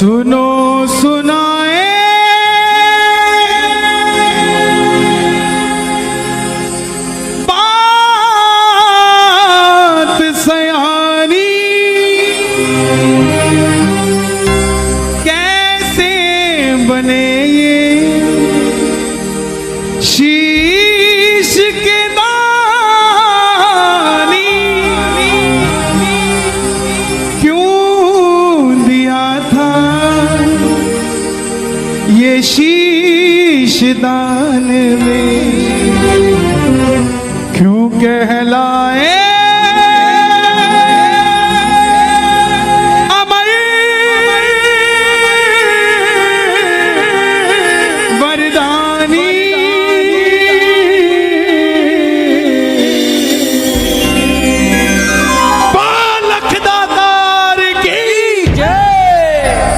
सुनो सुनाए बात सयानी, कैसे बने ये शीश के दानी, क्यों दिया था ये शीश दान में, क्यों कहलाए अमर वरदानी।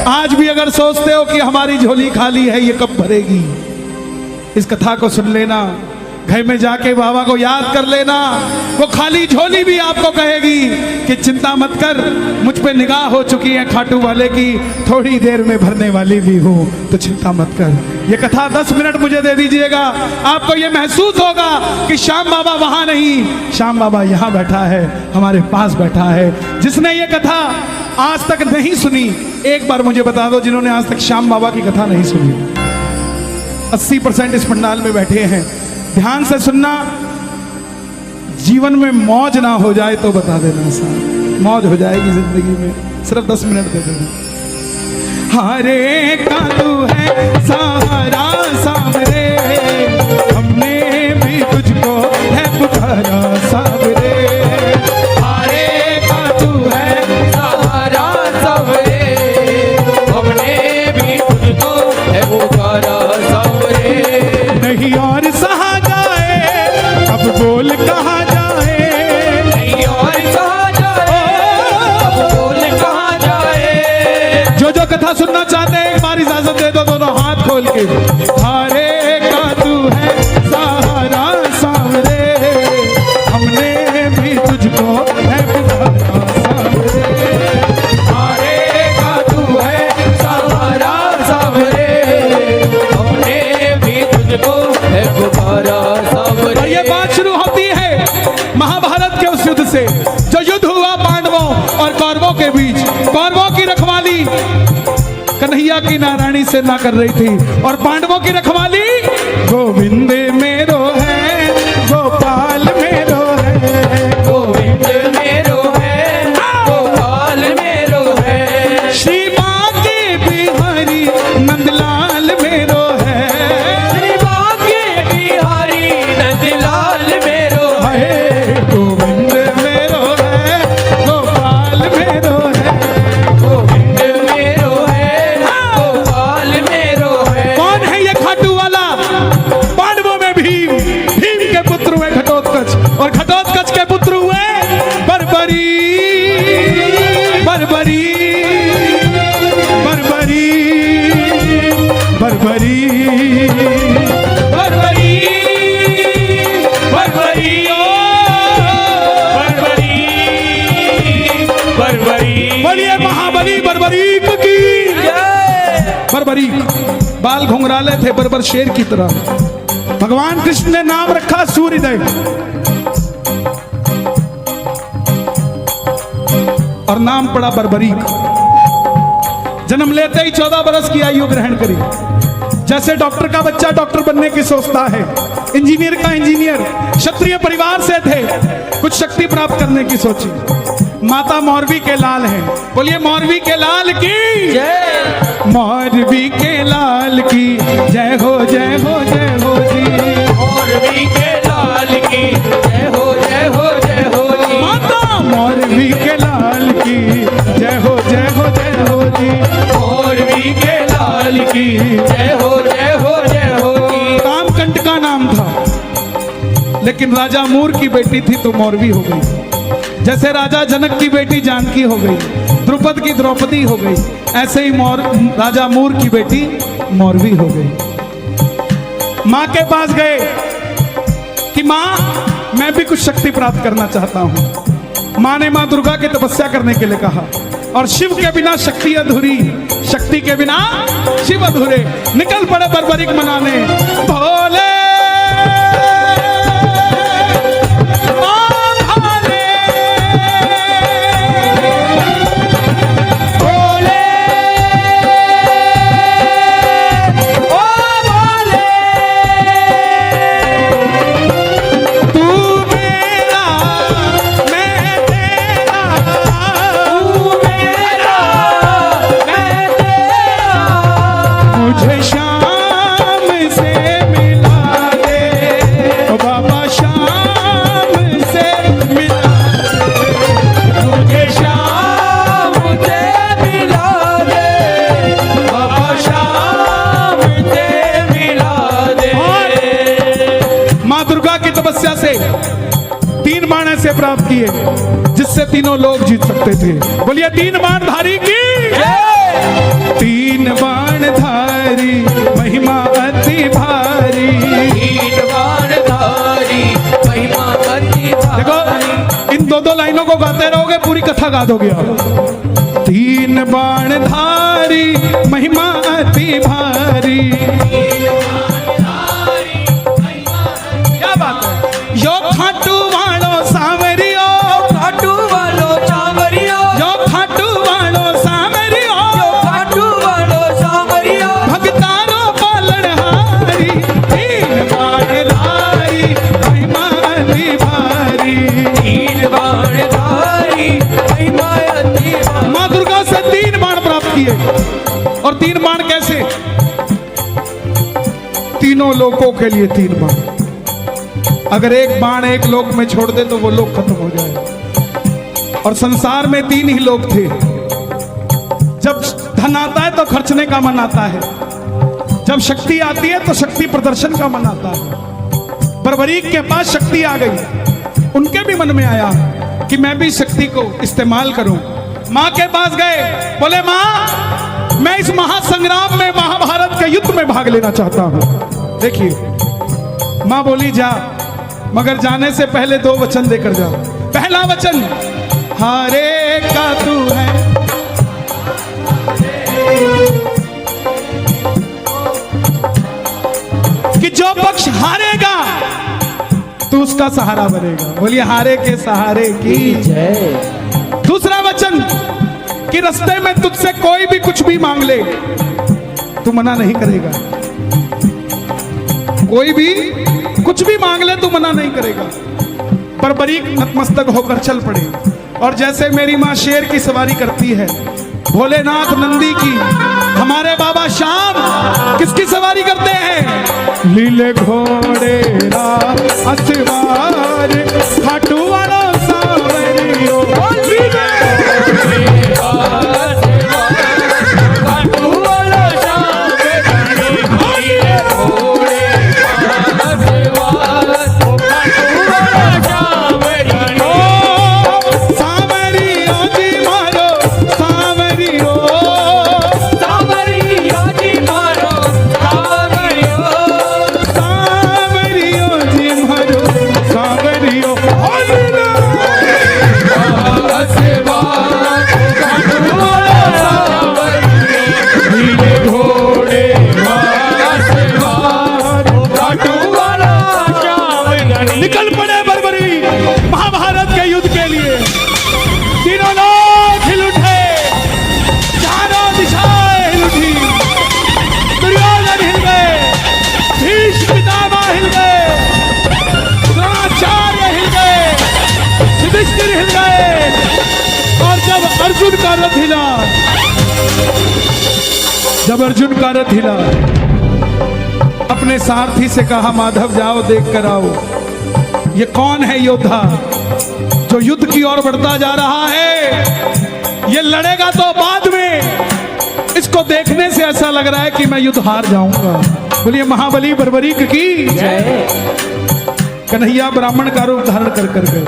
आज भी अगर सोचते हो कि हमारी झोली खाली है, ये कब भरेगी, इस कथा को सुन लेना, घर में जाके बाबा को याद कर लेना। वो खाली झोली भी आपको कहेगी कि चिंता मत कर, मुझ पे निगाह हो चुकी है खाटू वाले की, थोड़ी देर में भरने वाली भी हूँ, तो चिंता मत कर। ये कथा 10 मिनट मुझे दे दीजिएगा, आपको ये महसूस होगा कि श्याम बाबा वहां नहीं, श्याम बाबा यहाँ बैठा है, हमारे पास बैठा है। जिसने ये कथा आज तक नहीं सुनी, एक बार मुझे बता दो, जिन्होंने आज तक श्याम बाबा की कथा नहीं सुनी। 80% इस पंडाल में बैठे हैं, ध्यान से सुनना। जीवन में मौज ना हो जाए तो बता देना साहब, मौज हो जाएगी जिंदगी में, सिर्फ 10 मिनट दे देना। हरे का तू है सहारा सावरे, हमने भी तुझको है पुकारा सावरे। हरे का तू है सहारा सावरे, हमने भी तुझको है पुकारा सावरे। नहीं और सहा जाए, अब बोल कहाँ जाए, नहीं और सहा जाए, अब बोल कहाँ जाए। जो जो कथा सुनना चाहते हैं, एक बार इजाजत दे दो दोनों हाथ खोल के। हरे का तू है सहारा सावरे, हमने भी तुझको है पुकारा सावरे। हरे का तू है सहारा सावरे, हमने भी तुझको है पुकारा सावरे। और ये बात शुरू होती है महाभारत के उस युद्ध से, जो युद्ध हुआ पांडवों और कौरवों के बीच। कौरवों की रखवाली कन्हैया की नारायणी से ना कर रही थी, और पांडवों की रखवाली गोविंद मेरो है, गोपाल मेरो है, गोविंद मेरो है, गोपाल मेरो है। श्री बांके बिहारी नंदलाल मेरो है, श्री बांके बिहारी नंदलाल मेरो है। गोविंद मेरो है, गोपाल मेरो है, गोविंद मेरो है, गोपाल मेरो है। कौन है ये खाटू वाला? पांडवों में भीम, भीम के पुत्र हुए घटोत्कच, और घटोत्कच के पुत्र हुए बर्बरी, बर्बरी, बर्बरी, बर्बरी, बर्बरी, बर्बरी, ओ बर्बरी, बर्बरी। बोलिए महाबली बर्बरीक की जय। बर्बरीक बाल घुंघराले थे बर्बर शेर की तरह। भगवान कृष्ण ने नाम रखा सूर्यदेव, और नाम पड़ा बर्बरीक। जन्म लेते ही 14 बरस की आयु ग्रहण करी। जैसे डॉक्टर का बच्चा डॉक्टर बनने की सोचता है, इंजीनियर का इंजीनियर, क्षत्रिय परिवार से थे, कुछ शक्ति प्राप्त करने की सोची। माता मौरवी के लाल हैं, बोलिए मौरवी के लाल की जय। मौरवी के लाल की जय हो, जय हो, जय हो जी। मौरवी के लाल की जय हो, जय हो, जय हो जी। माता मौरवी के लाल की जय हो, जय हो, जय हो जी। मौरवी के लाल की जय हो, जय हो, जय हो जी। कामकंट का नाम था, लेकिन राजा मूर की बेटी थी तो मौरवी हो गई। जैसे राजा जनक की बेटी जानकी हो गई, द्रुपद की द्रौपदी हो गई, ऐसे ही राजा मूर की बेटी मौरवी हो गई। माँ के पास गए कि माँ मैं भी कुछ शक्ति प्राप्त करना चाहता हूँ। माँ ने माँ दुर्गा की तपस्या करने के लिए कहा। और शिव के बिना शक्ति अधूरी, शक्ति के बिना शिव अधूरे। निकल पड़े बर्बरीक मनाने, भोले से 3 बाण ऐसे प्राप्त किए जिससे तीनों लोग जीत सकते थे। बोलिए 3 बाण धारी की, 3 बाण धारी महिमा अति भारी, 3 बाण धारी महिमा अति भारी। देखो इन 2-2 लाइनों को गाते रहोगे पूरी कथा गा दोगे आप। 3 बाण धारी महिमा अति भारी, क्या बात है। यो खाटू वालो सावरियो, खाटू वालो सावरियो, यो खाटू वालो सावरियो, यो खाटू वालो सावरियो, भक्तारो पालनहारी, 3 बाण धारी महिमा अति भारी, 3 बाण धारी महिमा अति भारी। माँ दुर्गा से 3 बाण प्राप्त किए। और 3 बाण कैसे? तीनों लोगों के लिए 3 बाण। अगर एक बाण एक लोक में छोड़ दे तो वो लोक खत्म हो जाए। और संसार में 3 ही लोग थे। जब धन आता है तो खर्चने का मन आता है, जब शक्ति आती है तो शक्ति प्रदर्शन का मन आता है। बर्बरीक के पास शक्ति आ गई, उनके भी मन में आया कि मैं भी शक्ति को इस्तेमाल करूं। मां के पास गए, बोले मां मैं इस महासंग्राम में, महाभारत के युद्ध में भाग लेना चाहता हूं। देखिए मां बोली जा, मगर जाने से पहले 2 वचन देकर जाओ। पहला वचन हारे का तू है, कि जो पक्ष हारेगा तू उसका सहारा बनेगा। बोलिए हारे के सहारे की जय। दूसरा वचन कि रास्ते में तुझसे कोई भी कुछ भी मांग ले तू मना नहीं करेगा। कोई भी कुछ भी मांग ले तू मना नहीं करेगा। बर्बरीक नतमस्तक होकर चल पड़े। और जैसे मेरी माँ शेर की सवारी करती है, भोलेनाथ नंदी की, हमारे बाबा श्याम किसकी सवारी करते हैं? लीले घोड़े असवार खाटू वाला सावरियो, निकल पड़े बर्बरी महाभारत के युद्ध के लिए। तीनों लोग हिल उठे, चारों दिशाएं हिल उठी। दुर्योधन हिल गए, भीष्म पितामह हिल गए, द्रोणाचार्य हिल गए, युधिष्ठिर हिल गए। और जब अर्जुन का रथ हिला, जब अर्जुन का रथ हिला, अपने सारथी से कहा माधव जाओ देख कर आओ ये कौन है योद्धा जो युद्ध की ओर बढ़ता जा रहा है। ये लड़ेगा तो बाद में, इसको देखने से ऐसा लग रहा है कि मैं युद्ध हार जाऊंगा। बोलिए महाबली बर्बरीक की जय। कन्हैया ब्राह्मण का रूप धारण कर कर गए।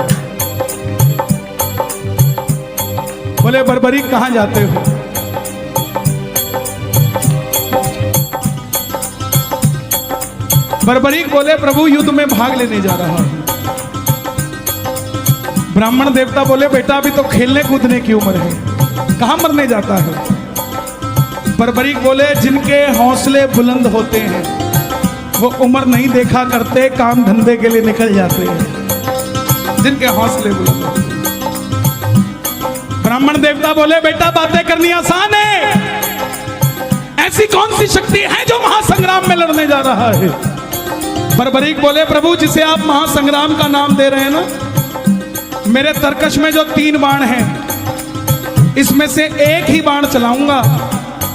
बोले बर्बरीक कहां जाते हो? बर्बरीक बोले प्रभु युद्ध में भाग लेने जा रहा हूं। ब्राह्मण देवता बोले बेटा अभी तो खेलने कूदने की उम्र है, कहां मरने जाता है? बर्बरीक बोले जिनके हौसले बुलंद होते हैं वो उम्र नहीं देखा करते, काम धंधे के लिए निकल जाते हैं। जिनके हौसले बुलंद होते हैं। ब्राह्मण देवता बोले बेटा बातें करनी आसान है, ऐसी कौन सी शक्ति है जो महासंग्राम में लड़ने जा रहा है? बर्बरीक बोले प्रभु जिसे आप महासंग्राम का नाम दे रहे हैं ना, मेरे तरकश में जो 3 बाण हैं इसमें से एक ही बाण चलाऊंगा,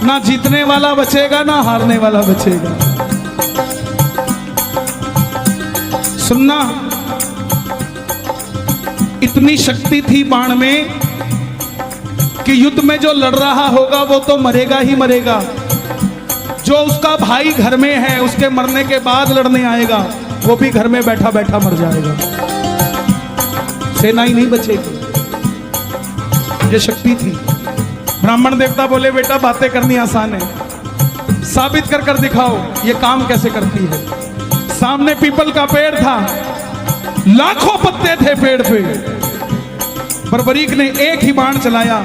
ना जीतने वाला बचेगा ना हारने वाला बचेगा। सुनना, इतनी शक्ति थी बाण में कि युद्ध में जो लड़ रहा होगा वो तो मरेगा ही मरेगा, जो उसका भाई घर में है उसके मरने के बाद लड़ने आएगा वो भी घर में बैठा बैठा मर जाएगा, सेना ही नहीं बचेगी। ये शक्ति थी। ब्राह्मण देवता बोले बेटा बातें करनी आसान है, साबित कर कर दिखाओ ये काम कैसे करती है। सामने पीपल का पेड़ था, लाखों पत्ते थे पेड़ पे। बर्बरीक ने एक ही बाण चलाया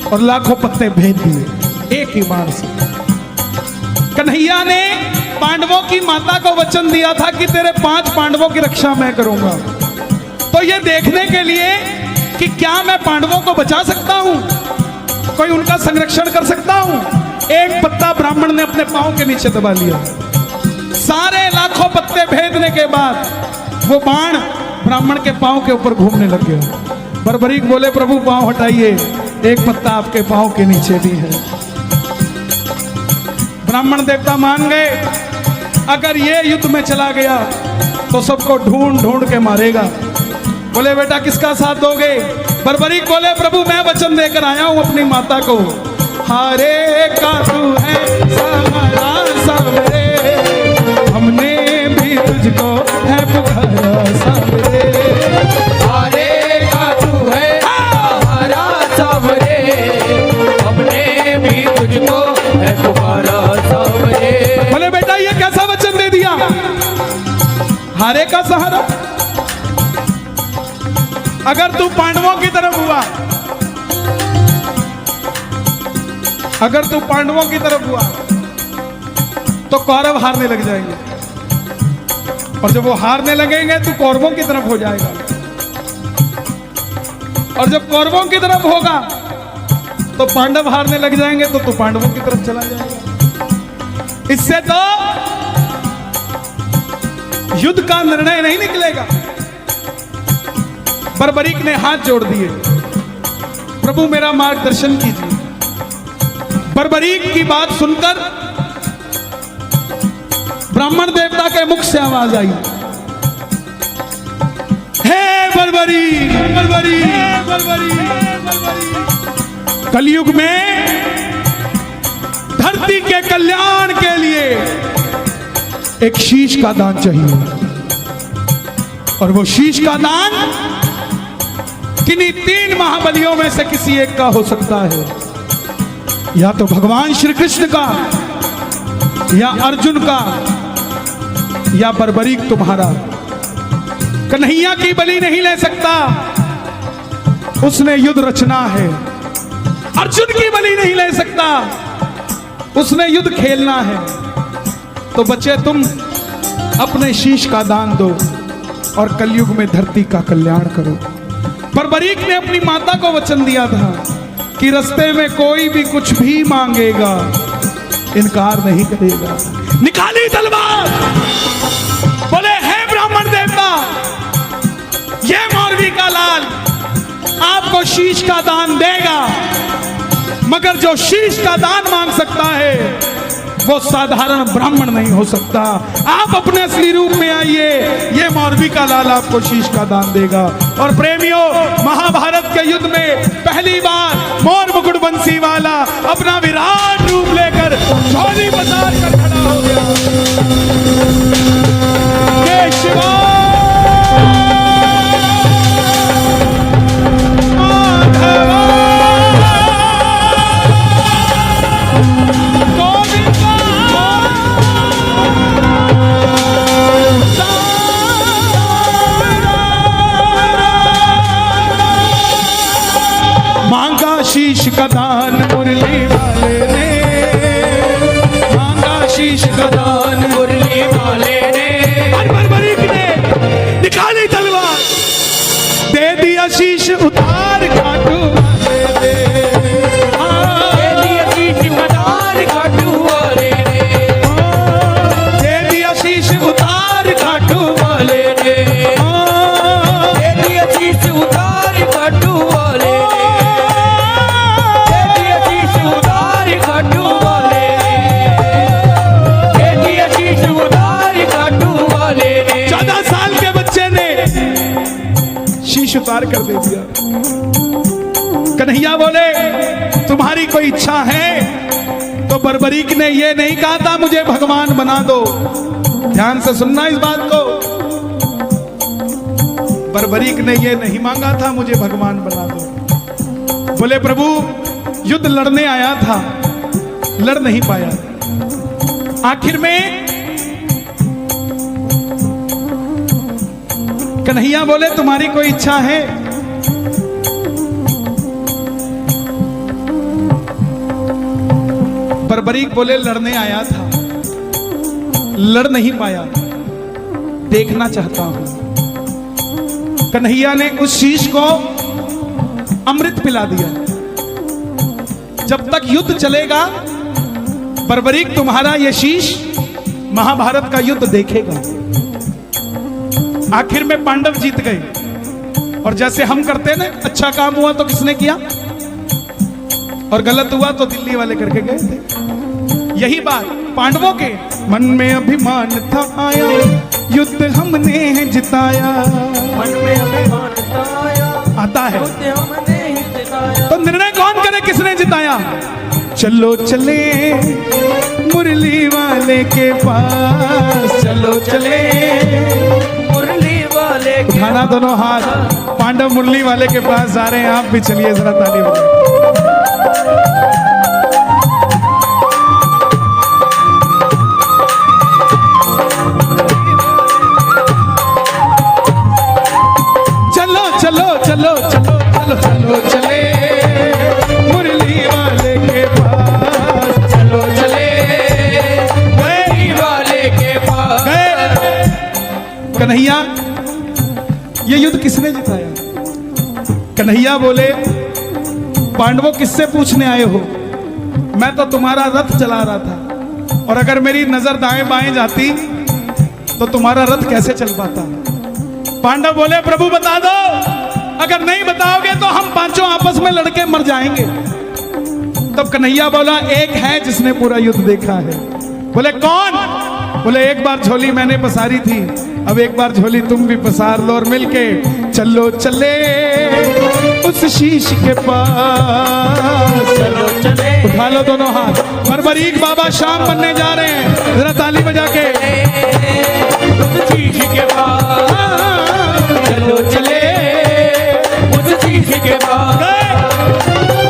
और लाखों पत्ते भेद दिए एक ही बाण से। कन्हैया ने पांडवों की माता को वचन दिया था कि तेरे 5 पांडवों की रक्षा मैं करूंगा। तो ये देखने के लिए कि क्या मैं पांडवों को बचा सकता हूं, कोई उनका संरक्षण कर सकता हूं, एक पत्ता ब्राह्मण ने अपने पांव के नीचे दबा लिया। सारे लाखों पत्ते भेदने के बाद वो बाण ब्राह्मण के पांव के ऊपर घूमने लग गया। बर्बरीक बोले प्रभु पांव हटाइए, एक पत्ता आपके पांव के नीचे भी है। ब्राह्मण देवता मान गए, अगर ये युद्ध में चला गया तो सबको ढूंढ ढूंढ के मारेगा। बोले बेटा किसका साथ दोगे? बर्बरीक बोले प्रभु मैं वचन देकर आया हूं अपनी माता को, हारे का तू है सहारा सबरे, हमने भी तुझको है पुकारा सबरे। हारे का तू है सहारा सबरे, हमने भी तुझको है पुकारा सबरे। बोले बेटा ये कैसा वचन दे दिया, हारे का सहारा? अगर तू पांडवों की तरफ हुआ, अगर तू पांडवों की तरफ हुआ तो कौरव हारने लग जाएंगे, और जब वो हारने लगेंगे तो कौरवों की तरफ हो जाएगा, और जब कौरवों की तरफ होगा तो पांडव हारने लग जाएंगे तो तू पांडवों की तरफ चला जाएगा। इससे तो युद्ध का निर्णय नहीं निकलेगा। बर्बरीक ने हाथ जोड़ दिए, प्रभु मेरा मार्गदर्शन कीजिए। बर्बरीक की बात सुनकर ब्राह्मण देवता के मुख से आवाज आई, हे बर्बरीक, बर्बरीक, बर्बरीक, बर्बरीक। कलयुग में धरती के कल्याण के लिए एक शीश का दान चाहिए, और वो शीश का दान किन्हीं 3 महाबलियों में से किसी एक का हो सकता है, या तो भगवान श्री कृष्ण का, या अर्जुन का, या बर्बरीक तुम्हारा। कन्हैया की बलि नहीं ले सकता, उसने युद्ध रचना है। अर्जुन की बलि नहीं ले सकता, उसने युद्ध खेलना है। तो बच्चे तुम अपने शीश का दान दो और कलयुग में धरती का कल्याण करो। बर्बरीक ने अपनी माता को वचन दिया था कि रास्ते में कोई भी कुछ भी मांगेगा इनकार नहीं करेगा। निकाली तलवार, बोले हे ब्राह्मण देवता, ये मौरवी का लाल आपको शीश का दान देगा, मगर जो शीश का दान मांग सकता है वो साधारण ब्राह्मण नहीं हो सकता। आप अपने असली रूप में आइए, ये मौरवी का लाल आपको शीश का दान देगा। और प्रेमियों, महाभारत के युद्ध में पहली बार मोर मुकुट बंसी वाला अपना विराट रूप लेकर झोली बजार कर खड़ा हो गया। जय शिवा शीश का दान मुरली वाले ने, मांगा शीश का दान मुरली वाले ने, बरबरीक ने निकाली तलवार, दे दिया शीश उतार खाटू वाले ने, दे दिया शीश उतार खाटू वाले ने, दे दिया शीश उतार खाटू वाले ने, दे दिया शीश उतार खाटू वाले ने, दे दिया शीश उतार खाटू वाले ने, दे दिया शीश उतार खाटू वाले ने। 14 साल के बच्चे ने शीश उतार कर दे दिया। कन्हैया बोले तुम्हारी कोई इच्छा है? तो बरबरीक ने ये नहीं कहा था मुझे भगवान बना दो। ध्यान से सुनना इस बात को, बरबरीक ने ये नहीं मांगा था मुझे भगवान बना दो। बोले प्रभु युद्ध लड़ने आया था, लड़ नहीं पाया, आखिर में कन्हैया बोले तुम्हारी कोई इच्छा है? बरबरीक बोले लड़ने आया था, लड़ नहीं पाया, देखना चाहता हूं। कन्हैया ने उस शीश को अमृत पिला दिया। जब तक युद्ध चलेगा बरबरीक तुम्हारा यह शीश महाभारत का युद्ध देखेगा। आखिर में पांडव जीत गए। और जैसे हम करते ना, अच्छा काम हुआ तो किसने किया और गलत हुआ तो दिल्ली वाले करके गए थे। यही बात पांडवों के मन में अभिमान था आया, युद्ध हमने जिताया। मन में अभिमान था आया, आता है युद्ध हमने ही जिताया। तो निर्णय कौन करे किसने जिताया? चलो चले मुरली वाले के पास, चलो चले मुरली वाले के उठाना दोनों हाथ, पांडव मुरली वाले के पास जा रहे हैं। आप भी चलिए जरा ताली बजाइए। चलो चलो चलो चलो चलो चलो चले मुरली वाले के पास, चलो चले मुरली वाले के पास। गए। कन्हैया ये युद्ध किसने जिताया? कन्हैया बोले पांडवों किससे पूछने आए हो? मैं तो तुम्हारा रथ चला रहा था, और अगर मेरी नजर दाएं बाएं जाती तो तुम्हारा रथ कैसे चल पाता? पांडव बोले प्रभु बता दो, अगर नहीं बताओगे तो हम पांचों आपस में लड़के मर जाएंगे। तब कन्हैया बोला एक है जिसने पूरा युद्ध देखा है। बोले कौन? बोले एक बार झोली मैंने पसारी थी, अब एक बार झोली तुम भी पसार लो और मिलके चलो चले उस शीश के पास। चलो चले उठा लो दोनों हाथ। बरबरीक बाबा शाम बनने जा रहे हैं, जरा ताली बजा के। उस शीश के पास, चलो चले उस शीश के पास।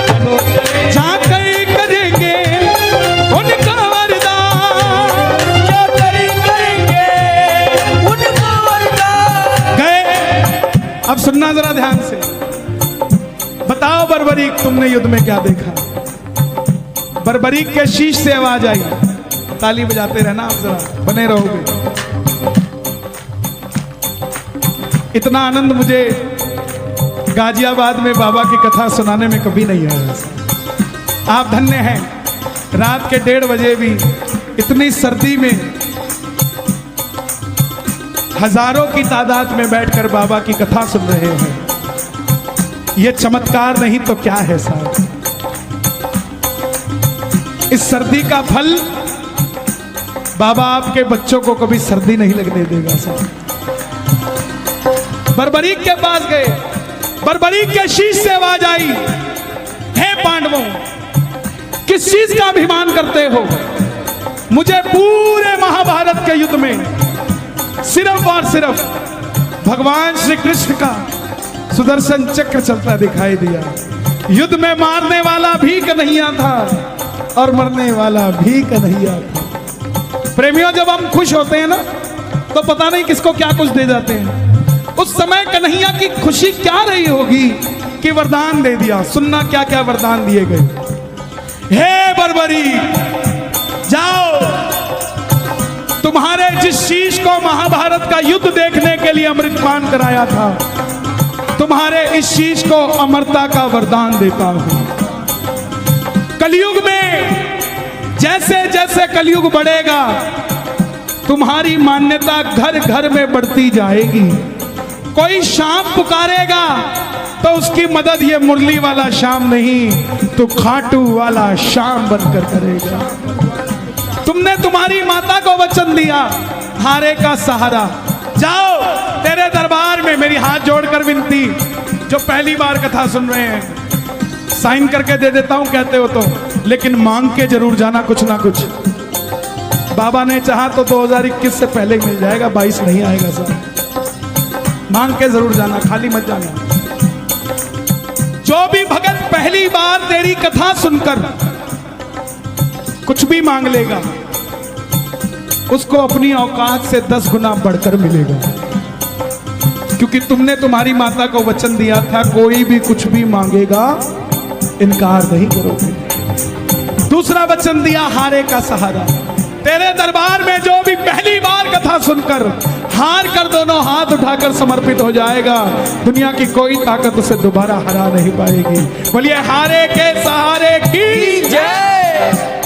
चलो चले जाकर करेंगे उनका वरदान, जाकर करेंगे उनका वरदान। गए। अब सुनना जरा ध्यान से, बताओ बरबरीक तुमने युद्ध में क्या देखा? बरबरीक के शीश से आवाज आई। ताली बजाते रहना आप, जरा बने रहोगे। इतना आनंद मुझे गाजियाबाद में बाबा की कथा सुनाने में कभी नहीं आया। आप धन्य हैं, रात के 1:30 बजे भी इतनी सर्दी में हजारों की तादाद में बैठकर बाबा की कथा सुन रहे हैं। यह चमत्कार नहीं तो क्या है साहब? इस सर्दी का फल बाबा आपके बच्चों को कभी सर्दी नहीं लगने देगा साहब। बरबरीक के पास गए, बरबरीक के शीश से आवाज आई, हे पांडवों किस चीज का अभिमान करते हो? मुझे पूरे महाभारत के युद्ध में सिर्फ और सिर्फ भगवान श्री कृष्ण का सुदर्शन चक्र चलता दिखाई दिया। युद्ध में मारने वाला भी कन्हैया था और मरने वाला भी कन्हैया था। प्रेमियों जब हम खुश होते हैं ना तो पता नहीं किसको क्या कुछ दे जाते हैं। उस समय कन्हैया की खुशी क्या रही होगी कि वरदान दे दिया। सुनना क्या क्या वरदान दिए गए। हे बर्बरी, जाओ, तुम्हारे जिस शीश को महाभारत का युद्ध देखने के लिए अमृतपान कराया था, तुम्हारे इस शीश को अमरता का वरदान देता हूं। कलयुग में जैसे जैसे कलयुग बढ़ेगा, तुम्हारी मान्यता घर घर में बढ़ती जाएगी। कोई शाम पुकारेगा तो उसकी मदद ये मुरली वाला शाम नहीं, तो खाटू वाला शाम बनकर करेगा। तुमने तुम्हारी माता को वचन दिया, हारे का सहारा, जाओ तेरे दरबार में मेरी हाथ जोड़कर विनती, जो पहली बार कथा सुन रहे हैं, साइन करके दे देता हूं कहते हो तो, लेकिन मांग के जरूर जाना कुछ ना कुछ। बाबा ने चाहा तो 2021 से पहले मिल जाएगा, 22 नहीं आएगा सर। मांग के जरूर जाना, खाली मत जाना। जो भी भगत पहली बार तेरी कथा सुनकर कुछ भी मांग लेगा, उसको अपनी औकात से 10 गुना बढ़कर मिलेगा, क्योंकि तुमने तुम्हारी माता को वचन दिया था, कोई भी कुछ भी मांगेगा इनकार नहीं करोगे। दूसरा वचन दिया, हारे का सहारा। तेरे दरबार में जो भी पहली बार कथा सुनकर हार कर दोनों हाथ उठाकर समर्पित हो जाएगा, दुनिया की कोई ताकत उसे दोबारा हरा नहीं पाएगी। बोलिए हारे के सहारे की जय।